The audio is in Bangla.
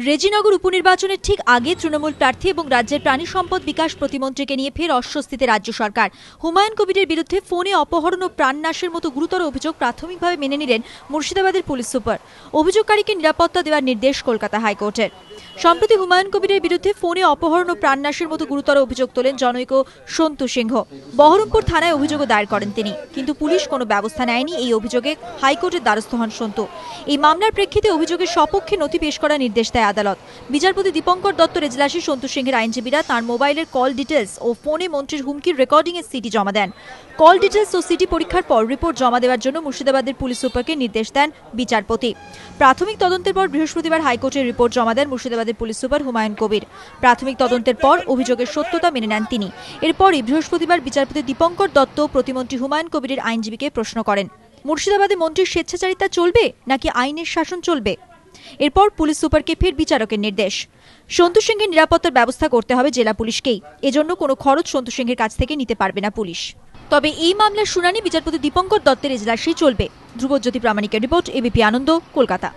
রেজিনগর উপনির্বাচনের ঠিক আগে তৃণমূল প্রার্থী এবং রাজ্যের প্রাণী সম্পদ বিকাশ প্রতিমন্ত্রীকে নিয়ে ফের অস্বস্তিতে রাজ্য সরকার। হুমায়ুন কবিরের বিরুদ্ধে ফোনে অপহরণ ও প্রাণনাশের মতো গুরুতর অভিযোগ প্রাথমিকভাবে মেনে নিলেন মুর্শিদাবাদের পুলিশ সুপার। অভিযোগকারীকে নিরাপত্তা দেওয়ার নির্দেশ কলকাতা হাইকোর্টের। সম্প্রতি হুমায়ুন কবিরের বিরুদ্ধে ফোনে অপহরণ ও প্রাণনাশের মতো গুরুতর অভিযোগ তোলেন জনৈক সন্তু সিংহ। বহরমপুর থানায় অভিযোগও দায়ের করেন তিনি, কিন্তু পুলিশ কোনো ব্যবস্থা নেয়নি। এই অভিযোগে হাইকোর্টের দ্বারস্থ হন সন্তু। এই মামলার প্রেক্ষিতে অভিযোগের সপক্ষে নথি পেশ করার নির্দেশ দেয় আদালত। বিচারপতি দীপঙ্কর দত্তর এজলাসে সন্তু সিংহের আইনজীবীরা তাঁর মোবাইলের কল ডিটেলস ও ফোনে মন্ত্রীর হুমকির রেকর্ডিং এর সিডি জমা দেন। কল ডিটেলস ও সিডি পরীক্ষার পর রিপোর্ট জমা দেওয়ার জন্য মুর্শিদাবাদের পুলিশ সুপারকে নির্দেশ দেন বিচারপতি। প্রাথমিক তদন্তের পর বৃহস্পতিবার হাইকোর্টের রিপোর্ট জমা দেন মুর্শিদাবাদের পুলিশ সুপার হুমায়ুন কবির। প্রাথমিক তদন্তের পর অভিযোগের সত্যতা মেনে নেন তিনি। এরপরই বৃহস্পতিবার বিচারপতি দীপঙ্কর দত্ত প্রতিমন্ত্রী হুমায়ুন কবিরের আইনজীবীকে প্রশ্ন করেন, মুর্শিদাবাদে মন্ত্রীর স্বেচ্ছাচারিতা চলবে নাকি আইনের শাসন চলবে? এরপর পুলিশ সুপারকে ফের বিচারকের নির্দেশ। সন্তু সিংহের নিরাপত্তার ব্যবস্থা করতে হবে জেলা পুলিশকেই। এজন্য কোনো খরচ সন্তু সিংহের কাছ থেকে নিতে পারবে না পুলিশ। তবে এই মামলার শুনানি বিচারপতি দীপঙ্কর দত্তের এজলাসেই চলবে। ধ্রুবজ্যোতি প্রামাণিকের রিপোর্ট, এবিপি আনন্দ, কলকাতা।